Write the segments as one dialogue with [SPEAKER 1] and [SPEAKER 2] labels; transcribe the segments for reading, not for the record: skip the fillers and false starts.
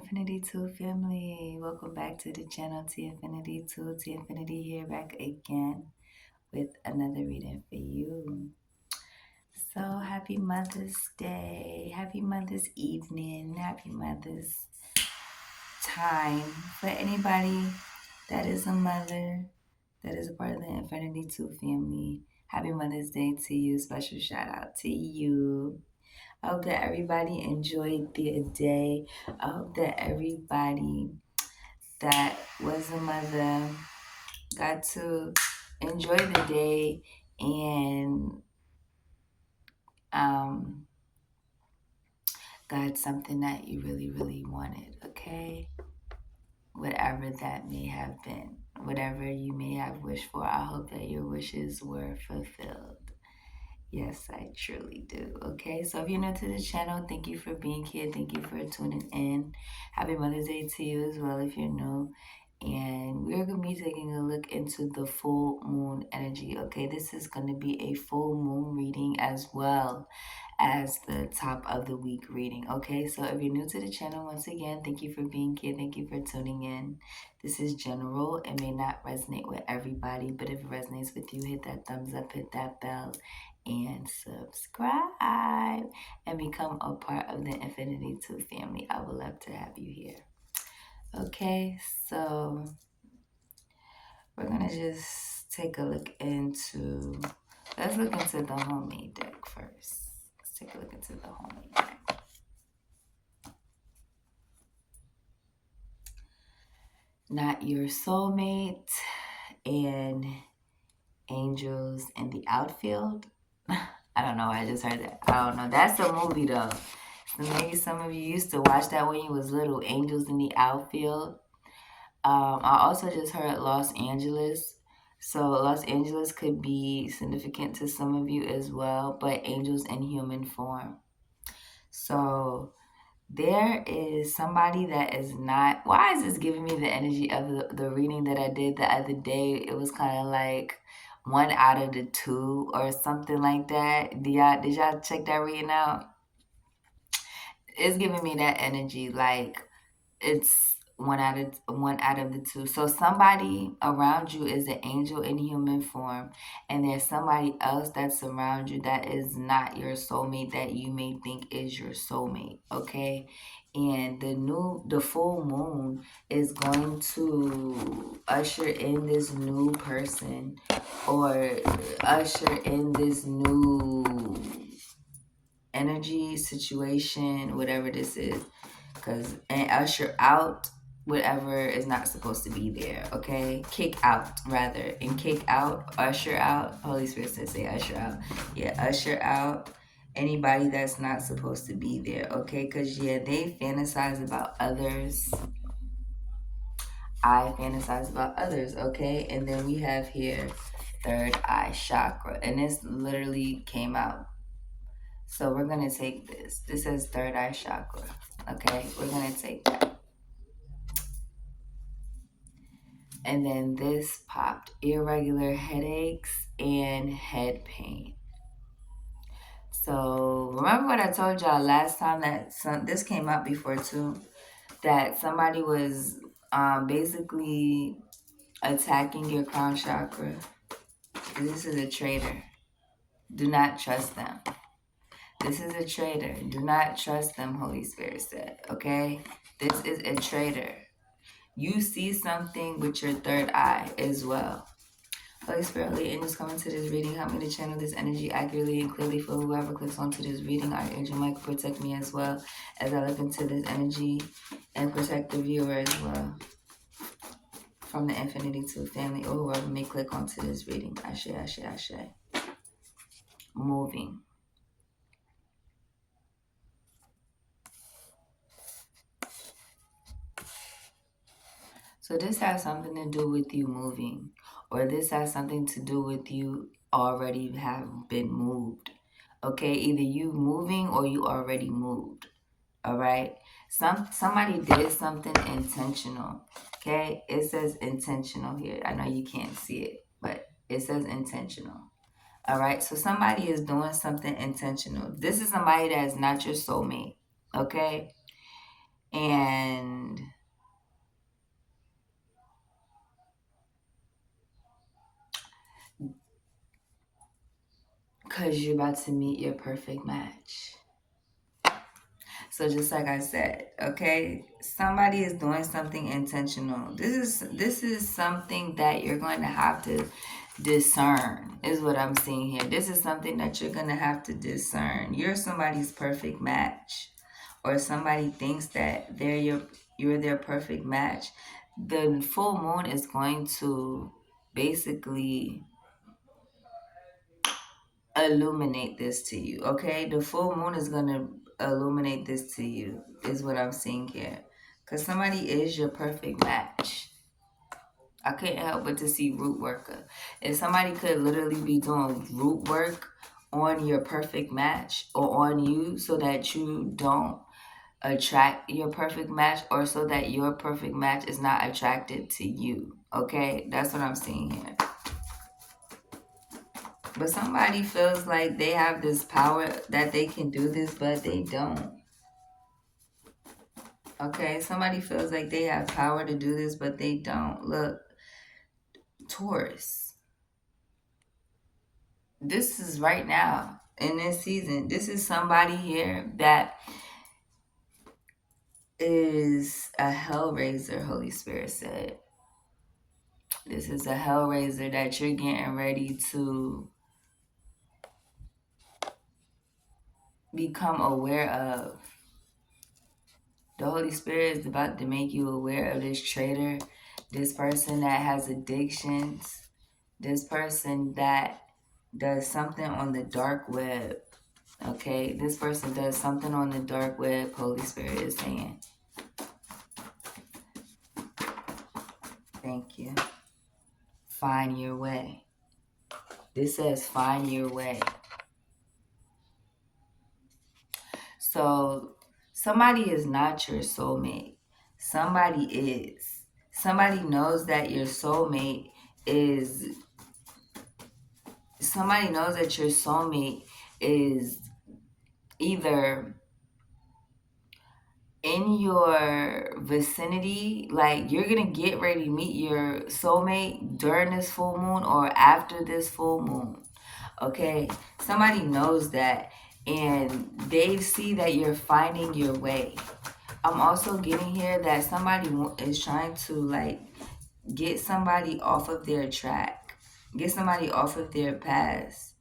[SPEAKER 1] Infinity 2 family. Welcome back to the channel T Infinity 2. T Infinity here back again with another reading for you. So happy Mother's Day. Happy Mother's Evening. Happy Mother's Time. For anybody that is a mother, that is a part of the Infinity 2 family. Happy Mother's Day to you. Special shout out to you. I hope that everybody enjoyed their day. I hope that everybody that was a mother got to enjoy the day and um, got something that you really, really wanted, okay? Whatever that may have been, whatever you may have wished for, I hope that your wishes were fulfilled. Yes, I truly do. Okay, so if you're new to the channel, thank you for being here. Thank you for tuning in. Happy Mother's Day to you as well if you're new. And we're going to be taking a look into the full moon energy. Okay, this is going to be a full moon reading as well as the top of the week reading. Okay, so if you're new to the channel, once again, thank you for being here. Thank you for tuning in. This is general. It may not resonate with everybody, but if it resonates with you, hit that thumbs up, hit that bell, and subscribe and become a part of the Infinity 2 family. I would love to have you here. Okay, so we're gonna just take a look into, let's look into the homemade deck first. Let's take a look into the homemade deck. Not Your Soulmate and Angels in the Outfield. I don't know. I just heard that. I don't know. That's a movie though. So maybe some of you used to watch that when you was little. Angels in the Outfield. I also just heard Los Angeles. So Los Angeles could be significant to some of you as well. But angels in human form. So there is somebody that is not. Why is this giving me the energy of the reading that I did the other day? It was kind of like 1 out of the 2 or something like that. Did y'all check that reading out? It's giving me that energy, like it's 1 out of the 2. So somebody around you is an angel in human form, and there's somebody else that's around you that is not your soulmate that you may think is your soulmate. Okay, and the full moon is going to usher in this new person or usher in this new energy situation, whatever this is, and usher out whatever is not supposed to be there. Okay, kick out rather, and kick out, usher out. Holy Spirit says say usher out. Yeah, usher out anybody that's not supposed to be there. Okay, because yeah, they fantasize about others. I fantasize about others. Okay, and then we have here third eye chakra, and this literally came out. So we're going to take this. This says third eye chakra. Okay, we're going to take that. And then this popped, irregular headaches and head pain. So remember what I told y'all last time that this came out before too, that somebody was basically attacking your crown chakra. This is a traitor. Do not trust them. This is a traitor. Do not trust them, Holy Spirit said. Okay? This is a traitor. You see something with your third eye as well. Holy Spirit, holy angels come into this reading. Help me to channel this energy accurately and clearly for whoever clicks onto this reading. Archangel Michael, protect me as well as I look into this energy and protect the viewer as well from the Infinity 2 family or whoever may click onto this reading. Ashe, ashe, ashe. Moving. So this has something to do with you moving, or this has something to do with you already have been moved. Okay, either you moving or you already moved. All right. Somebody did something intentional. Okay, it says intentional here. I know you can't see it, but it says intentional. All right. So somebody is doing something intentional. This is somebody that is not your soulmate. Okay. And because you're about to meet your perfect match. So just like I said, okay, somebody is doing something intentional. This is something that you're going to have to discern, is what I'm seeing here. This is something that you're going to have to discern. You're somebody's perfect match, or somebody thinks that you're their perfect match. The full moon is going to basically illuminate this to you, okay? The full moon is going to illuminate this to you, is what I'm seeing here. Because somebody is your perfect match. I couldn't help but to see root worker. If somebody could literally be doing root work on your perfect match or on you so that you don't attract your perfect match, or so that your perfect match is not attracted to you, okay? That's what I'm seeing here. But somebody feels like they have this power that they can do this, but they don't. Okay, somebody feels like they have power to do this, but they don't. Look, Taurus. This is right now in this season. This is somebody here that is a hellraiser, Holy Spirit said. This is a hellraiser that you're getting ready to become aware of. The Holy Spirit is about to make you aware of this traitor, this person that has addictions, this person that does something on the dark web. Okay, this person does something on the dark web, Holy Spirit is saying. Thank you. Find your way. This says find your way. So somebody is not your soulmate. Somebody is. Somebody knows that your soulmate is. Somebody knows that your soulmate is either in your vicinity, like you're gonna get ready to meet your soulmate during this full moon or after this full moon. Okay, somebody knows that, and they see that you're finding your way. I'm also getting here that somebody is trying to like get somebody off of their track, get somebody off of their past.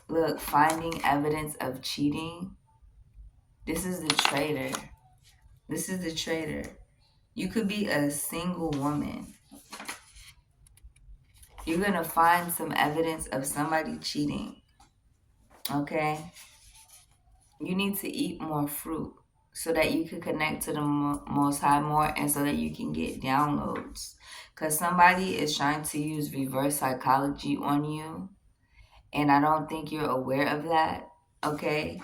[SPEAKER 1] Look, finding evidence of cheating. This is the traitor. This is the traitor. You could be a single woman. You're going to find some evidence of somebody cheating. Okay? You need to eat more fruit so that you can connect to the Most High more, and so that you can get downloads. Because somebody is trying to use reverse psychology on you, and I don't think you're aware of that. Okay?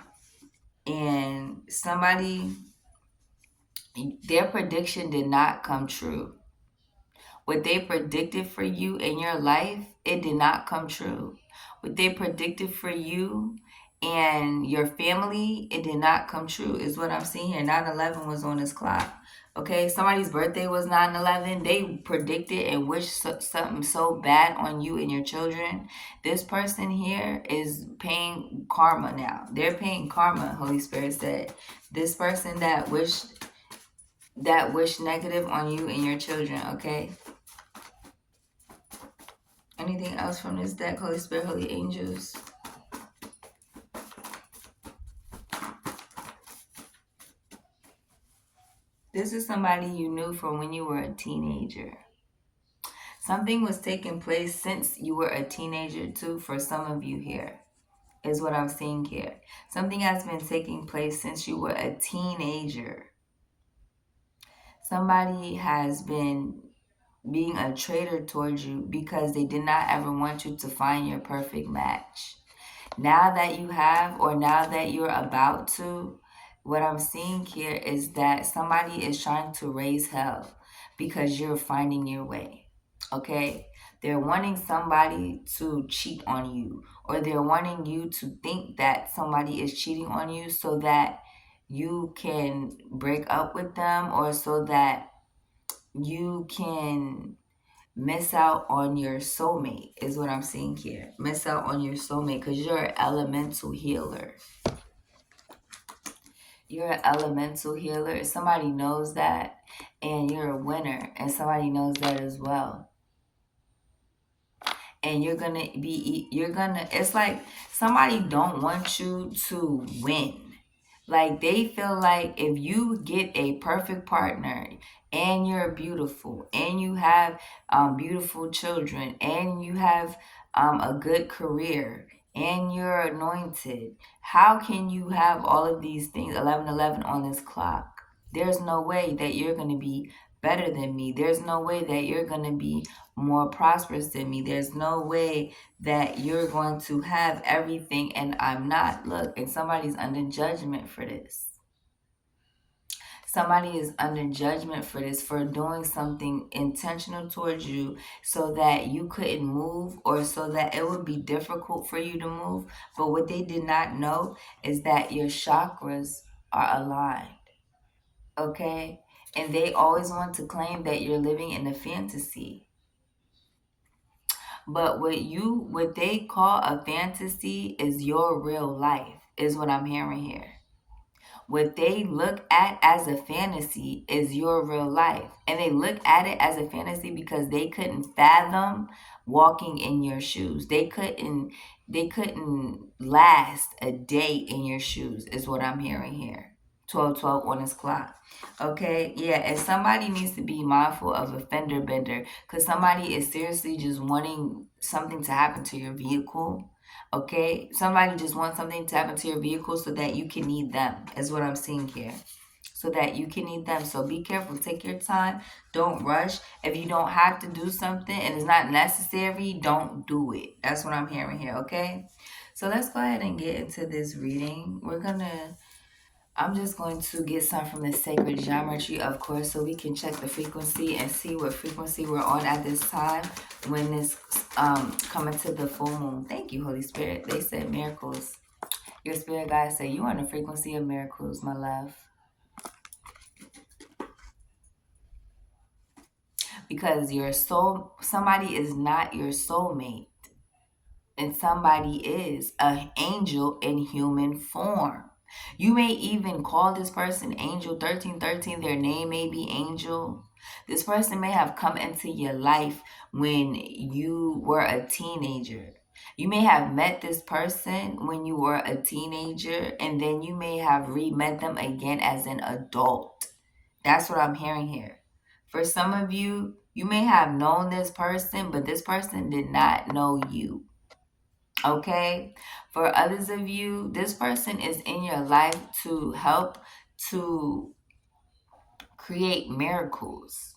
[SPEAKER 1] And somebody, their prediction did not come true. What they predicted for you in your life, it did not come true. What they predicted for you and your family, it did not come true, is what I'm seeing here. 9/11 was on this clock. Okay, somebody's birthday was 9/11. They predicted and wished something so bad on you and your children. This person here is paying karma now. They're paying karma, Holy Spirit said. This person that wished negative on you and your children, okay? Anything else from this deck, Holy Spirit, Holy Angels? This is somebody you knew from when you were a teenager. Something was taking place since you were a teenager too, for some of you here, is what I'm seeing here. Something has been taking place since you were a teenager. Somebody has been being a traitor towards you because they did not ever want you to find your perfect match. Now that you have, or now that you're about to, what I'm seeing here is that somebody is trying to raise hell because you're finding your way. Okay? They're wanting somebody to cheat on you, or they're wanting you to think that somebody is cheating on you so that you can break up with them, or so that you can miss out on your soulmate is what I'm seeing here. Miss out on your soulmate because you're an elemental healer. You're an elemental healer. Somebody knows that, and you're a winner, and somebody knows that as well. And it's like somebody don't want you to win. Like they feel like if you get a perfect partner and you're beautiful and you have beautiful children and you have a good career and you're anointed, how can you have all of these things 11:11 on this clock? There's no way that you're going to be better than me. There's no way that you're going to be more prosperous than me. There's no way that you're going to have everything and I'm not. Look, and somebody's under judgment for this. Somebody is under judgment for this, for doing something intentional towards you so that you couldn't move or so that it would be difficult for you to move. But what they did not know is that your chakras are aligned. Okay? And they always want to claim that you're living in a fantasy. But what they call a fantasy is your real life, is what I'm hearing here. What they look at as a fantasy is your real life. And they look at it as a fantasy because they couldn't fathom walking in your shoes. They couldn't last a day in your shoes, is what I'm hearing here. 12:12 on this clock. Okay, yeah, and somebody needs to be mindful of a fender bender because somebody is seriously just wanting something to happen to your vehicle. Okay, somebody just wants something to happen to your vehicle so that you can need them, is what I'm seeing here. So that you can need them. So be careful, take your time, don't rush. If you don't have to do something and it's not necessary, don't do it. That's what I'm hearing here, okay? So let's go ahead and get into this reading. I'm just going to get some from the sacred geometry, of course, so we can check the frequency and see what frequency we're on at this time when it's coming to the full moon. Thank you, Holy Spirit. They said miracles. Your spirit guides say you are on the frequency of miracles, my love. Because somebody is not your soulmate, and somebody is an angel in human form. You may even call this person Angel 1313. Their name may be Angel. This person may have come into your life when you were a teenager. You may have met this person when you were a teenager, and then you may have re-met them again as an adult. That's what I'm hearing here. For some of you, you may have known this person, but this person did not know you. Okay? For others of you, this person is in your life to help to create miracles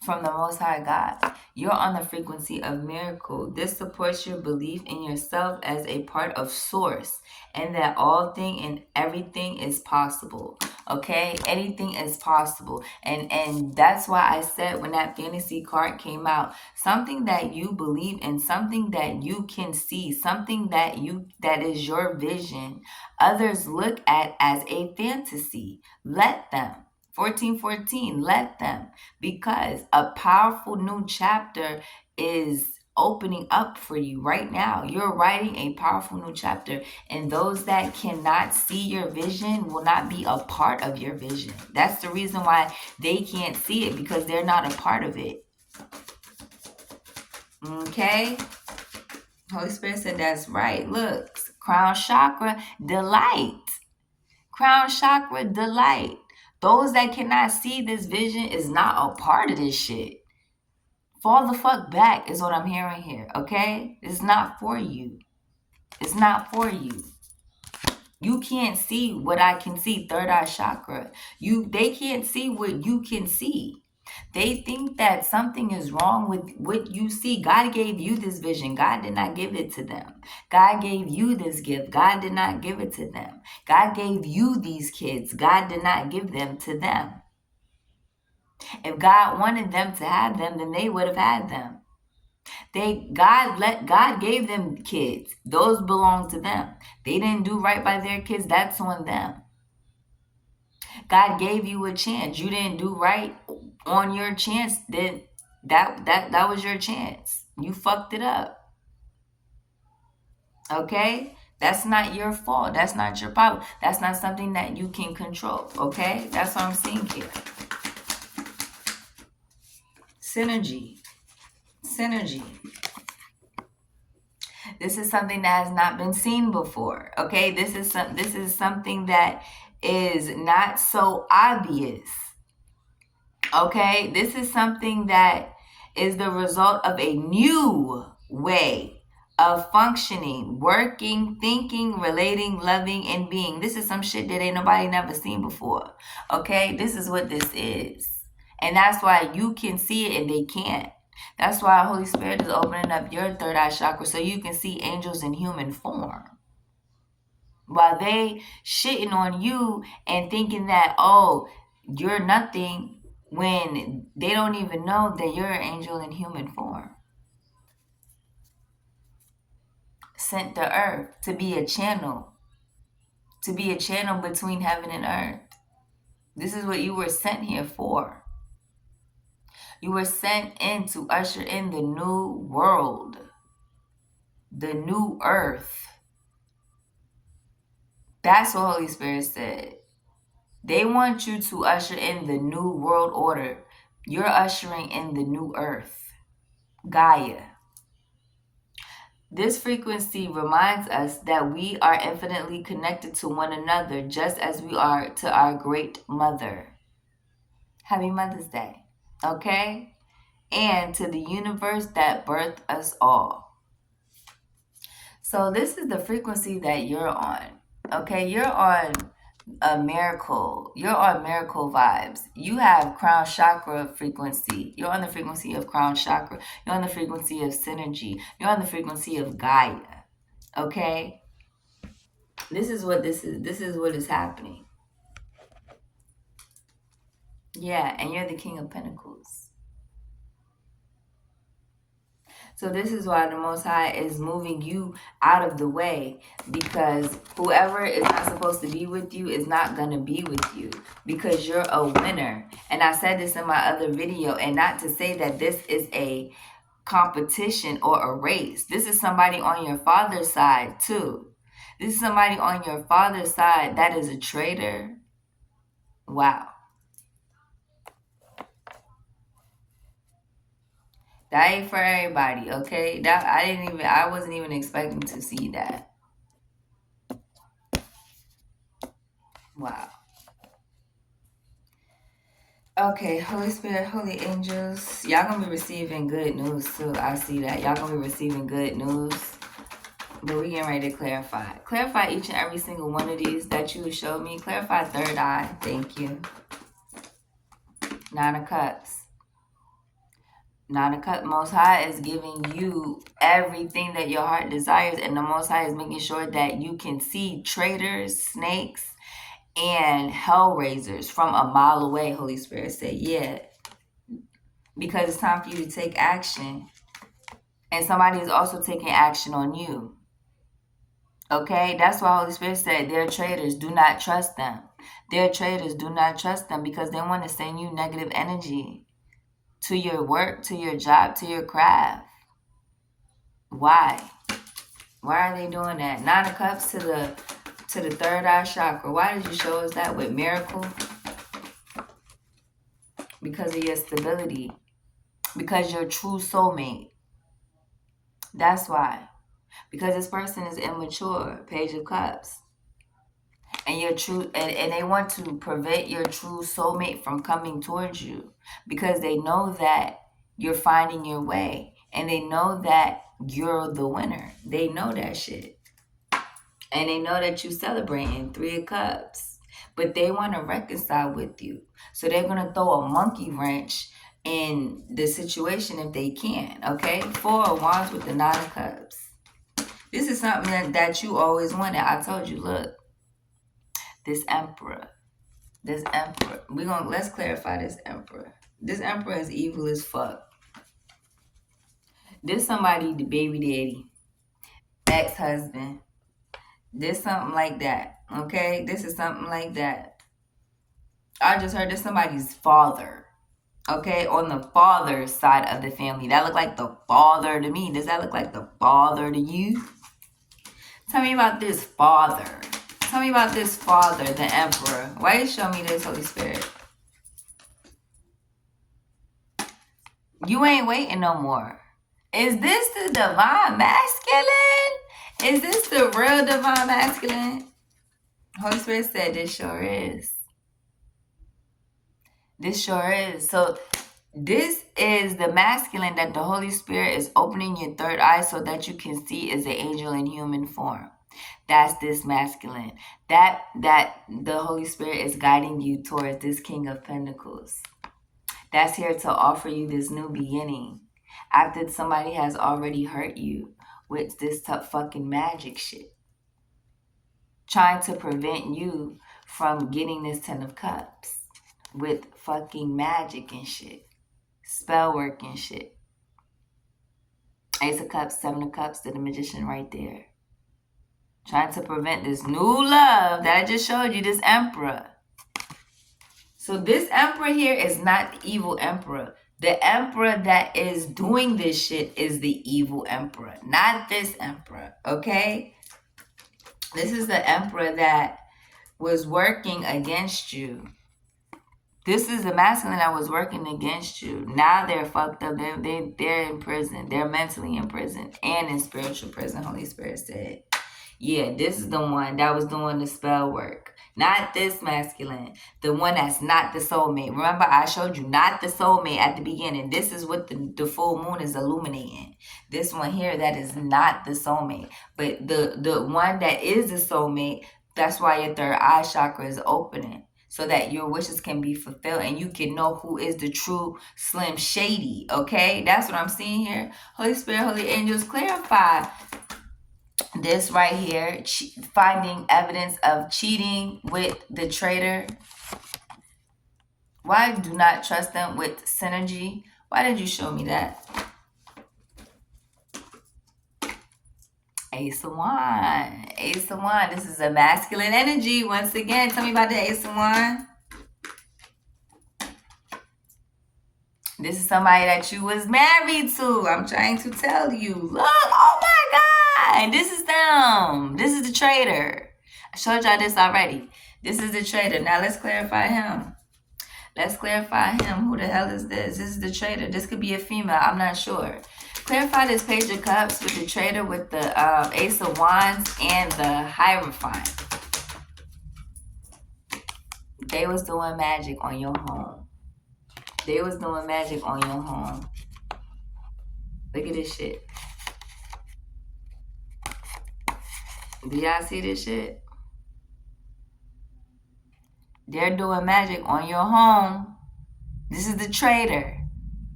[SPEAKER 1] from the Most High God. You're on the frequency of miracle. This supports your belief in yourself as a part of source and that all thing and everything is possible. Okay, anything is possible. And that's why I said when that fantasy card came out, something that you believe in, something that you can see, something that is your vision, others look at as a fantasy. Let them. 14:14, let them, because a powerful new chapter is opening up for you right now. You're writing a powerful new chapter, and those that cannot see your vision will not be a part of your vision. That's the reason why they can't see it, because they're not a part of it. Okay? Holy Spirit said that's right. Look, crown chakra, delight. Crown chakra, delight. Those that cannot see this vision is not a part of this shit. Fall the fuck back is what I'm hearing here, okay? It's not for you. It's not for you. You can't see what I can see, third eye chakra. They can't see what you can see. They think that something is wrong with what you see. God gave you this vision. God did not give it to them. God gave you this gift. God did not give it to them. God gave you these kids. God did not give them to them. If God wanted them to have them, then they would have had them. God gave them kids. Those belong to them. They didn't do right by their kids. That's on them. God gave you a chance. You didn't do right on your chance. Then That was your chance. You fucked it up. Okay? That's not your fault. That's not your problem. That's not something that you can control. Okay? That's what I'm seeing here. Synergy. Synergy. This is something that has not been seen before. Okay? This is something that is not so obvious. Okay? This is something that is the result of a new way of functioning, working, thinking, relating, loving, and being. This is some shit that ain't nobody never seen before. Okay? This is what this is. And that's why you can see it and they can't. That's why Holy Spirit is opening up your third eye chakra so you can see angels in human form. While they shitting on you and thinking that, oh, you're nothing, when they don't even know that you're an angel in human form. Sent to earth to be a channel between heaven and earth. This is what you were sent here for. You were sent in to usher in the new world, the new earth. That's what Holy Spirit said. They want you to usher in the new world order. You're ushering in the new earth, Gaia. This frequency reminds us that we are infinitely connected to one another, just as we are to our great mother. Happy Mother's Day, okay? And to the universe that birthed us all. So this is the frequency that you're on, okay? You're on a miracle. You're on miracle vibes. You have crown chakra frequency. You're on the frequency of crown chakra. You're on the frequency of synergy. You're on the frequency of Gaia. Okay? This is what is happening. Yeah, and you're the King of Pentacles. So this is why the Most High is moving you out of the way, because whoever is not supposed to be with you is not going to be with you, because you're a winner. And I said this in my other video, and not to say that this is a competition or a race. This is somebody on your father's side too. This is somebody on your father's side that is a traitor. Wow. That ain't for everybody, okay? That I wasn't even expecting to see that. Wow. Okay, Holy Spirit, Holy Angels, y'all gonna be receiving good news too. I see that. Y'all gonna be receiving good news. But we getting ready to clarify. Clarify each and every single one of these that you showed me. Clarify third eye. Thank you. Nine of Cups. Nine of Cups. Most High is giving you everything that your heart desires. And the Most High is making sure that you can see traitors, snakes, and hellraisers from a mile away. Holy Spirit said, yeah. Because it's time for you to take action. And somebody is also taking action on you. Okay? That's why Holy Spirit said they're traitors. Do not trust them. They're traitors. Do not trust them, because they want to send you negative energy to your work, to your job, to your craft. Why? Why are they doing that? Nine of Cups to the third eye chakra. Why did you show us that with miracle? Because of your stability. Because you're a true soulmate. That's why. Because this person is immature. Page of Cups. And you're true, and they want to prevent your true soulmate from coming towards you, because they know that you're finding your way, and they know that you're the winner. They know that shit. And they know that you're celebrating Three of Cups. But they want to reconcile with you. So they're going to throw a monkey wrench in the situation if they can. Okay? Four of Wands with the Nine of Cups. This is something that you always wanted. I told you, look. This Emperor. Let's clarify this Emperor. This Emperor is evil as fuck. This somebody, the baby daddy, ex-husband. This something like that. Okay? This is something like that. I just heard this somebody's father. Okay, on the father's side of the family. That look like the father to me. Does that look like the father to you? Tell me about this father. Tell me about this father, the emperor. Why you show me this, Holy Spirit? You ain't waiting no more. Is this the divine masculine? Is this the real divine masculine? Holy Spirit said this sure is. This sure is. So this is the masculine that the Holy Spirit is opening your third eye so that you can see as an angel in human form. That's this masculine. That the Holy Spirit is guiding you towards this King of Pentacles. That's here to offer you this new beginning. After somebody has already hurt you with this tough fucking magic shit. Trying to prevent you from getting this 10 of Cups with fucking magic and shit. Spell work and shit. Ace of Cups, Seven of Cups, the Magician right there. Trying to prevent this new love that I just showed you, this Emperor. So this Emperor here is not the evil Emperor. The Emperor that is doing this shit is the evil Emperor, not this Emperor, okay? This is the Emperor that was working against you. This is the masculine that was working against you. Now they're fucked up. They're in prison. They're mentally in prison and in spiritual prison, Holy Spirit said. Yeah, this is the one that was doing the spell work. Not this masculine. The one that's not the soulmate. Remember, I showed you not the soulmate at the beginning. This is what the full moon is illuminating. This one here, that is not the soulmate. But the one that is the soulmate, that's why your third eye chakra is opening. So that your wishes can be fulfilled and you can know who is the true Slim Shady. Okay? That's what I'm seeing here. Holy Spirit, Holy Angels, clarify this right here. Finding evidence of cheating with the traitor. Why do not trust them with synergy? Why did you show me that? Ace of Wands. Ace of Wands. This is a masculine energy. Once again, tell me about the Ace of Wands. This is somebody that you was married to. I'm trying to tell you. Look, oh my God. This is them. This is the traitor. I showed y'all this already. This is the traitor. Now let's clarify him. Let's clarify him. Who the hell is this? This is the traitor. This could be a female. I'm not sure. Clarify this Page of Cups with the traitor, with the Ace of Wands and the Hierophant. They was doing magic on your home. They was doing magic on your home. Look at this shit. Do y'all see this shit? They're doing magic on your home. This is the traitor.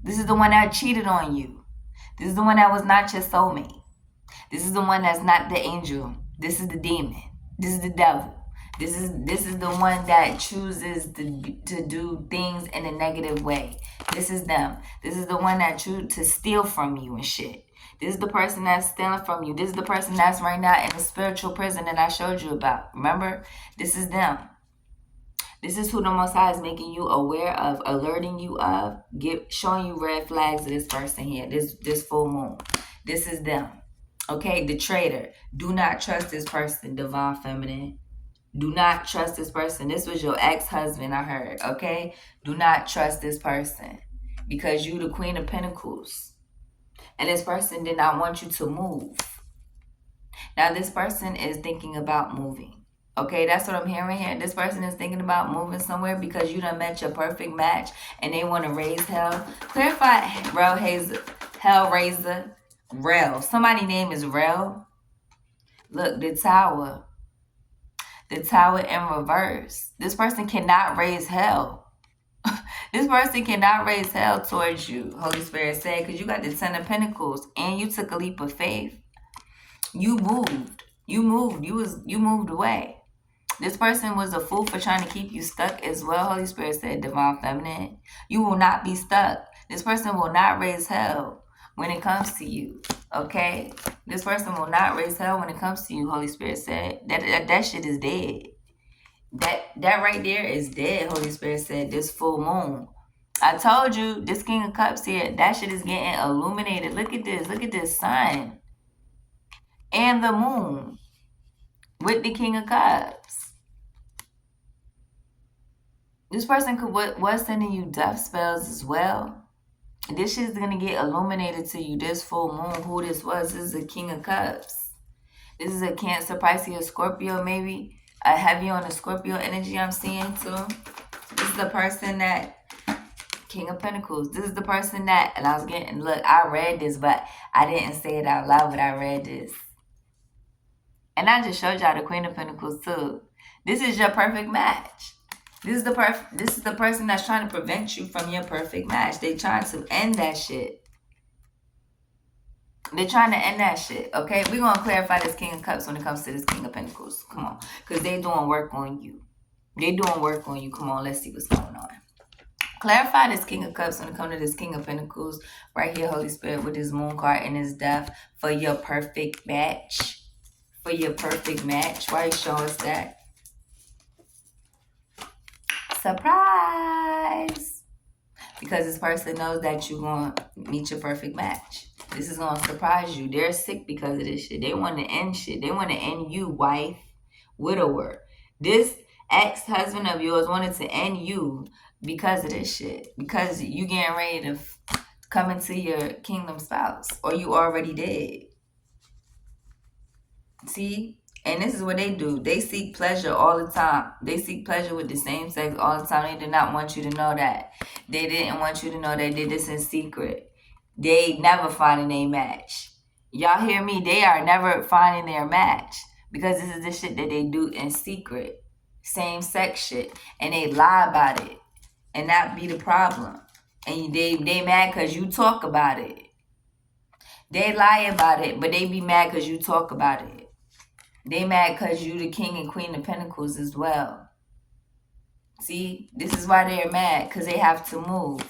[SPEAKER 1] This is the one that cheated on you. This is the one that was not your soulmate. This is the one that's not the angel. This is the demon. This is the devil. This is the one that chooses to do things in a negative way. This is them. This is the one that chooses to steal from you and shit. This is the person that's stealing from you. This is the person that's right now in the spiritual prison that I showed you about. Remember? This is them. This is who the Most High is making you aware of, alerting you of, showing you red flags of this person here, this full moon. This is them. Okay, the traitor. Do not trust this person, Divine Feminine. Do not trust this person. This was your ex-husband, I heard, okay? Do not trust this person because you the Queen of Pentacles. And this person did not want you to move. Now, this person is thinking about moving. Okay, that's what I'm hearing here. This person is thinking about moving somewhere because you done met your perfect match and they want to raise hell. Clarify Hellraiser. Rel. Somebody's name is Rel. Look, the Tower. The Tower in reverse. This person cannot raise hell. This person cannot raise hell towards you, Holy Spirit said, because you got the 10 of Pentacles and you took a leap of faith. You moved. You moved. You moved away. This person was a fool for trying to keep you stuck as well. Holy Spirit said, Divine Feminine, you will not be stuck. This person will not raise hell when it comes to you. Okay? This person will not raise hell when it comes to you, Holy Spirit said. That shit is dead. That right there is dead, Holy Spirit said, this full moon. I told you, this King of Cups here, that shit is getting illuminated. Look at this. Look at this sun and the moon with the King of Cups. This person was sending you death spells as well. This shit is going to get illuminated to you. This full moon, who this was. This is a King of Cups. This is a Cancer, Pisces, Scorpio, maybe. A heavy on the Scorpio energy I'm seeing too. This is the person that... King of Pentacles. This is the person that... And I was getting... Look, I read this, but I didn't say it out loud, but I read this. And I just showed y'all the Queen of Pentacles too. This is your perfect match. This is the person that's trying to prevent you from your perfect match. They trying to end that shit. They're trying to end that shit, okay? We're going to clarify this King of Cups when it comes to this King of Pentacles. Come on. Because they doing work on you. They doing work on you. Come on, let's see what's going on. Clarify this King of Cups when it comes to this King of Pentacles. Right here, Holy Spirit, with this Moon card and his death for your perfect match. For your perfect match. Why are you showing us that? Surprise! Because this person knows that you're going to meet your perfect match. This is going to surprise you. They're sick because of this shit. They want to end shit. They want to end you, wife, widower. This ex-husband of yours wanted to end you because of this shit. Because you getting ready to come into your kingdom spouse. Or you already did. See? And this is what they do. They seek pleasure all the time. They seek pleasure with the same sex all the time. They did not want you to know that. They didn't want you to know they did this in secret. They never finding a match. Y'all hear me? They are never finding their match. Because this is the shit that they do in secret. Same sex shit. And they lie about it. And that be the problem. And they mad because you talk about it. They lie about it, but they be mad because you talk about it. They mad because you the King and Queen of Pentacles as well. See? This is why they're mad. Because they have to move.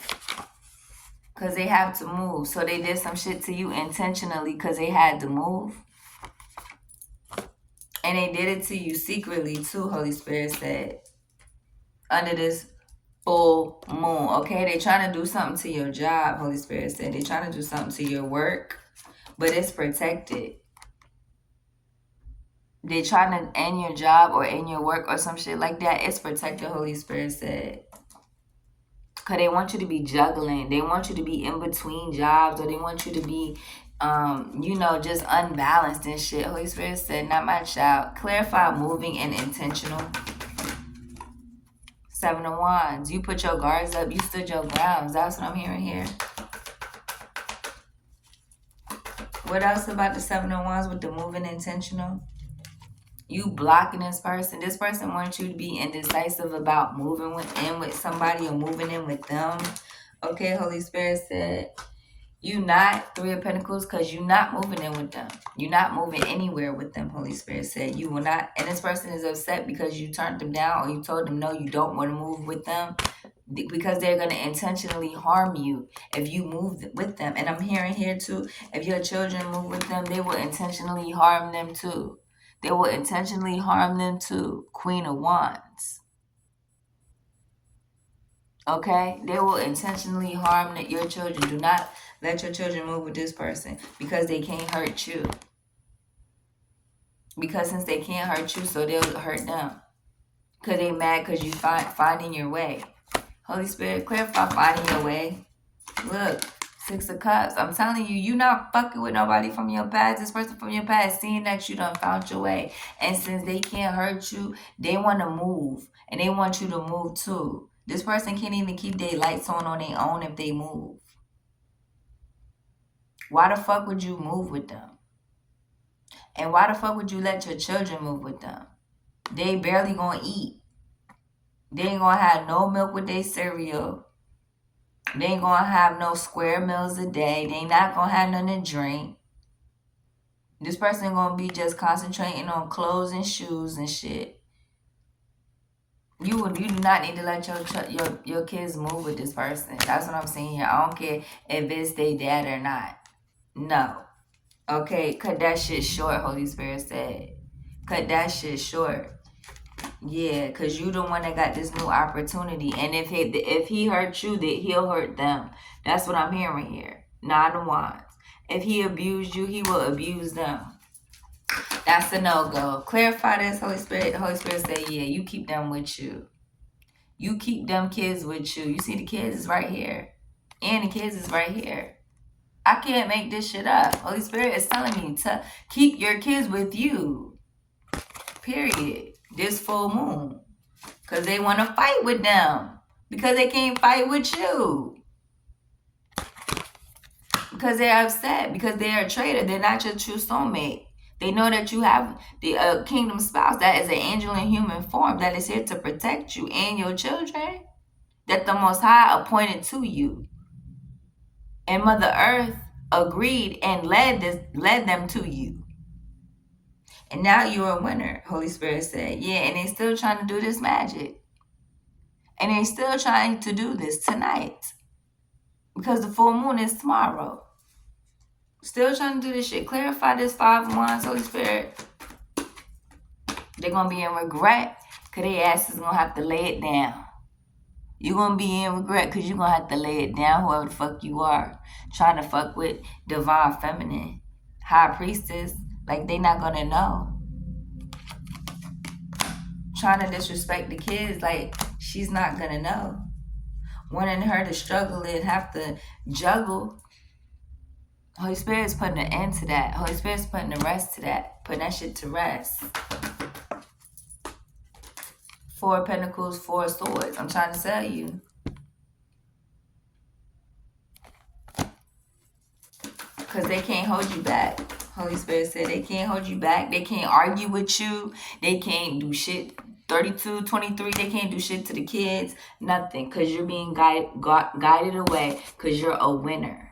[SPEAKER 1] Because they have to move. So they did some shit to you intentionally because they had to move. And they did it to you secretly too, Holy Spirit said. Under this full moon. Okay? They trying to do something to your job, Holy Spirit said. They trying to do something to your work. But it's protected. They trying to end your job or end your work or some shit like that. It's protected, Holy Spirit said. Because they want you to be juggling. They want you to be in between jobs. Or they want you to be, you know, just unbalanced and shit. Holy Spirit said, not my child. Clarify moving and intentional. 7 of Wands. You put your guards up. You stood your grounds. That's what I'm hearing here. What else about the 7 of Wands with the moving intentional? You blocking this person. This person wants you to be indecisive about moving in with somebody or moving in with them. Okay, Holy Spirit said, you not 3 of Pentacles because you not moving in with them. You're not moving anywhere with them, Holy Spirit said. You will not. And this person is upset because you turned them down or you told them no, you don't want to move with them. Because they're going to intentionally harm you if you move with them. And I'm hearing here too, if your children move with them, they will intentionally harm them too. They will intentionally harm them too. Queen of Wands. Okay? They will intentionally harm your children. Do not let your children move with this person because they can't hurt you. Because since they can't hurt you, so they'll hurt them. Because they mad because you finding your way. Holy Spirit, clarify finding your way. Look. 6 of Cups. I'm telling you, you not fucking with nobody from your past. This person from your past seeing that you done found your way. And since they can't hurt you, they want to move. And they want you to move too. This person can't even keep their lights on their own if they move. Why the fuck would you move with them? And why the fuck would you let your children move with them? They barely gonna eat. They ain't gonna have no milk with their cereal. They ain't gonna have no square meals a day. They not gonna have nothing to drink. This person gonna be just concentrating on clothes and shoes and shit. You do not need to let your kids move with this person. That's what I'm saying here. I don't care if it's their dad or not. No. Okay, cut that shit short, Holy Spirit said. Cut that shit short. Yeah, because you the one that got this new opportunity. And if he hurt you, that he'll hurt them. That's what I'm hearing here. Nine of Wands. If he abused you, he will abuse them. That's a no-go. Clarify this, Holy Spirit. The Holy Spirit say, yeah, you keep them with you. You keep them kids with you. You see the kids is right here. And the kids is right here. I can't make this shit up. Holy Spirit is telling me to keep your kids with you. Period. This full moon. Because they want to fight with them. Because they can't fight with you. Because they're upset. Because they're a traitor. They're not your true soulmate. They know that you have the kingdom spouse that is an angel in human form that is here to protect you and your children. That the Most High appointed to you. And Mother Earth agreed and led them to you. And now you're a winner, Holy Spirit said. Yeah, and they're still trying to do this magic. And they're still trying to do this tonight. Because the full moon is tomorrow. Still trying to do this shit. Clarify this 5 of Wands, Holy Spirit. They're going to be in regret. Because their ass is going to have to lay it down. You're going to be in regret because you're going to have to lay it down, whoever the fuck you are. Trying to fuck with divine feminine. High priestess. Like, they not going to know. Trying to disrespect the kids. Like, she's not going to know. Wanting her to struggle and have to juggle. Holy Spirit's putting an end to that. Holy Spirit's putting a rest to that. Putting that shit to rest. 4 of Pentacles, 4 of Swords. I'm trying to tell you. Because they can't hold you back. Holy Spirit said they can't hold you back. They can't argue with you. They can't do shit. 32, 23, they can't do shit to the kids. Nothing. Because you're being guided away. Because you're a winner.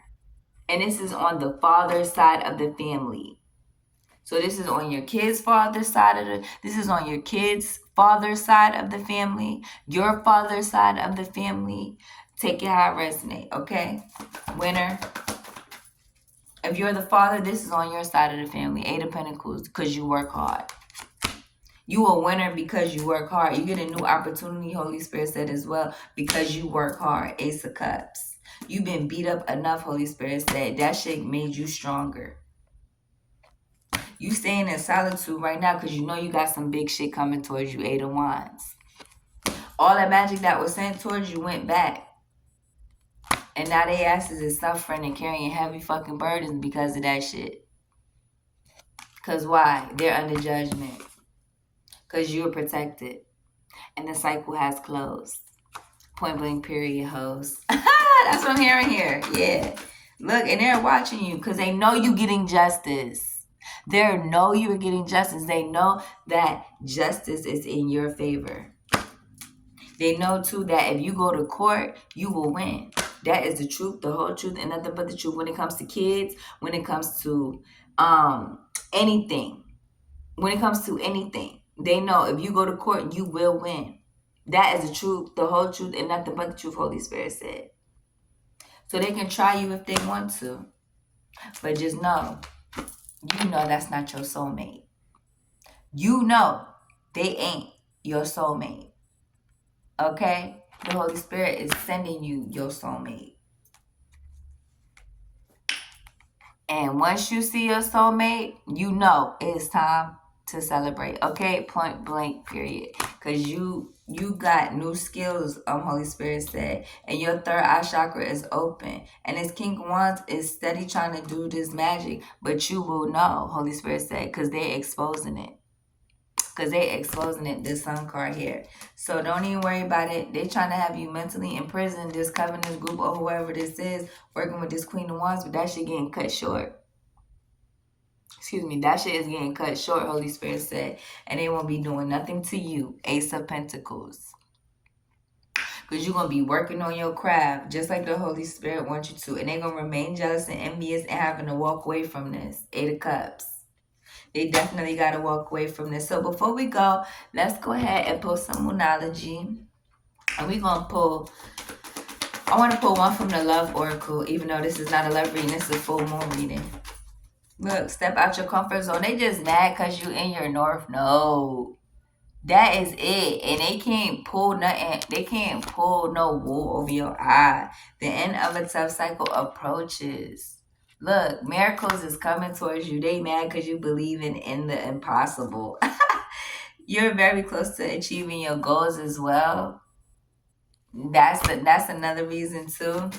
[SPEAKER 1] And this is on the father side of the family. So this is on your kids' father's side of the... This is on your kids' father's side of the family. Your father's side of the family. Take it how it resonate, okay? Winner. If you're the father, this is on your side of the family. 8 of Pentacles, because you work hard. You a winner because you work hard. You get a new opportunity, Holy Spirit said as well, because you work hard. Ace of Cups. You've been beat up enough, Holy Spirit said. That shit made you stronger. You staying in solitude right now because you know you got some big shit coming towards you. 8 of Wands. All that magic that was sent towards you went back. And now they asses is suffering and carrying heavy fucking burdens because of that shit. Because why? They're under judgment. Because you're protected. And the cycle has closed. Point blank period, hoes. That's what I'm hearing here. Yeah. Look, and they're watching you because they know you getting justice. They know you're getting justice. They know that justice is in your favor. They know, too, that if you go to court, you will win. That is the truth, the whole truth, and nothing but the truth when it comes to kids, when it comes to anything. When it comes to anything. They know if you go to court, you will win. That is the truth, the whole truth, and nothing but the truth, Holy Spirit said. So they can try you if they want to. But just know, you know that's not your soulmate. You know they ain't your soulmate. Okay? The Holy Spirit is sending you your soulmate. And once you see your soulmate, you know it's time to celebrate. Okay? Point blank, period. Because you got new skills, Holy Spirit said. And your third eye chakra is open. And this King of Wands is steady trying to do this magic. But you will know, Holy Spirit said. Because they're exposing it. Because they're exposing it, this Sun card here. So don't even worry about it. They're trying to have you mentally imprisoned, this covenant group or whoever this is, working with this Queen of Wands, but that shit getting cut short. Excuse me, that shit is getting cut short, Holy Spirit said. And they won't be doing nothing to you. Ace of Pentacles. Because you're going to be working on your craft, just like the Holy Spirit wants you to. And they're going to remain jealous and envious and having to walk away from this. 8 of Cups. They definitely got to walk away from this. So before we go, let's go ahead and pull some Moonology. And we're going to pull... I want to pull one from the Love Oracle, even though this is not a love reading. This is a full moon reading. Look, step out your comfort zone. They just mad because you in your North Node. That is it. And they can't pull nothing. They can't pull no wool over your eye. The end of a tough cycle approaches. Look, miracles is coming towards you. They mad because you believe in the impossible. You're very close to achieving your goals as well. That's another reason too.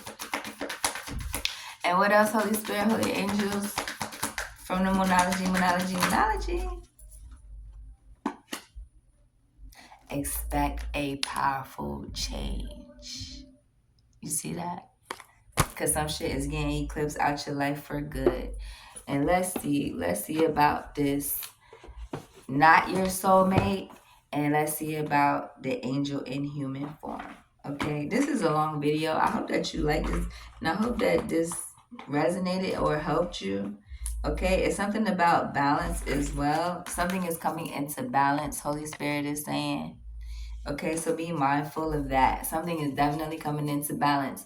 [SPEAKER 1] And what else, Holy Spirit, Holy Angels? From the Moonology. Expect a powerful change. You see that? Because some shit is getting eclipsed out your life for good. And let's see about this, not your soulmate, and let's see about the angel in human form. Okay, this is a long video. I hope that you like this, and I hope that this resonated or helped you. Okay, it's something about balance as well. Something is coming into balance, Holy Spirit is saying. Okay, so be mindful of that. Something is definitely coming into balance.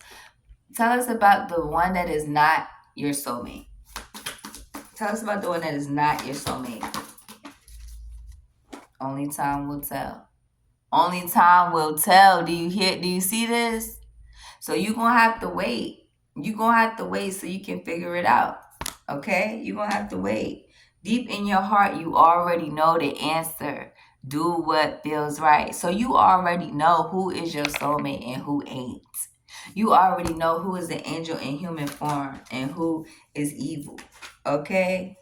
[SPEAKER 1] Tell us about the one that is not your soulmate. Tell us about the one that is not your soulmate. Only time will tell. Only time will tell. Do you see this? So you're going to have to wait. You're going to have to wait so you can figure it out. Okay? You're going to have to wait. Deep in your heart, you already know the answer. Do what feels right. So you already know who is your soulmate and who ain't. You already know who is the angel in human form and who is evil. Okay?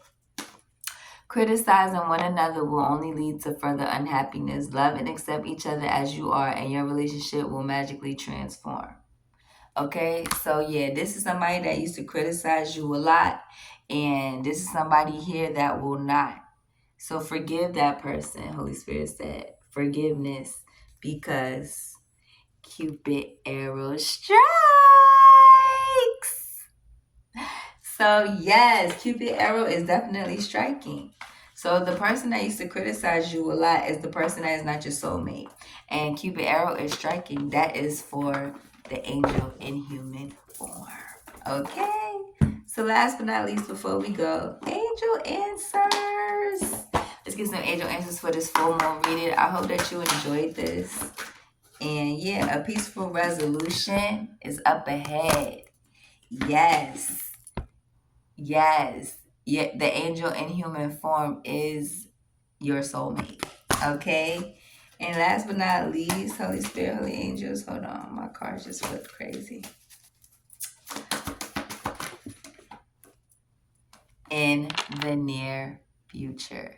[SPEAKER 1] Criticizing one another will only lead to further unhappiness. Love and accept each other as you are, and your relationship will magically transform. Okay, so yeah, this is somebody that used to criticize you a lot, and this is somebody here that will not. So forgive that person, Holy Spirit said. Forgiveness, because Cupid arrow strikes. So yes, Cupid arrow is definitely striking. So the person that used to criticize you a lot is the person that is not your soulmate. And Cupid arrow is striking. That is for the angel in human form. Okay. So last but not least, before we go, angel answers. Let's get some angel answers for this full moon reading. I hope that you enjoyed this. And yeah, a peaceful resolution is up ahead. Yes. Yes. Yeah, the angel in human form is your soulmate. Okay? And last but not least, Holy Spirit, Holy Angels. Hold on, my cards just flipped crazy. In the near future.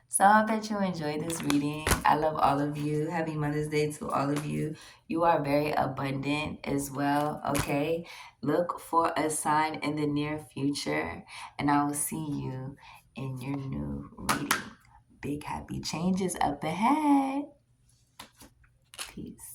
[SPEAKER 1] So I hope that you enjoyed this reading. I love all of you. Happy Mother's Day to all of you. You are very abundant as well, okay? Look for a sign in the near future, and I will see you in your new reading. Big happy changes up ahead. Peace.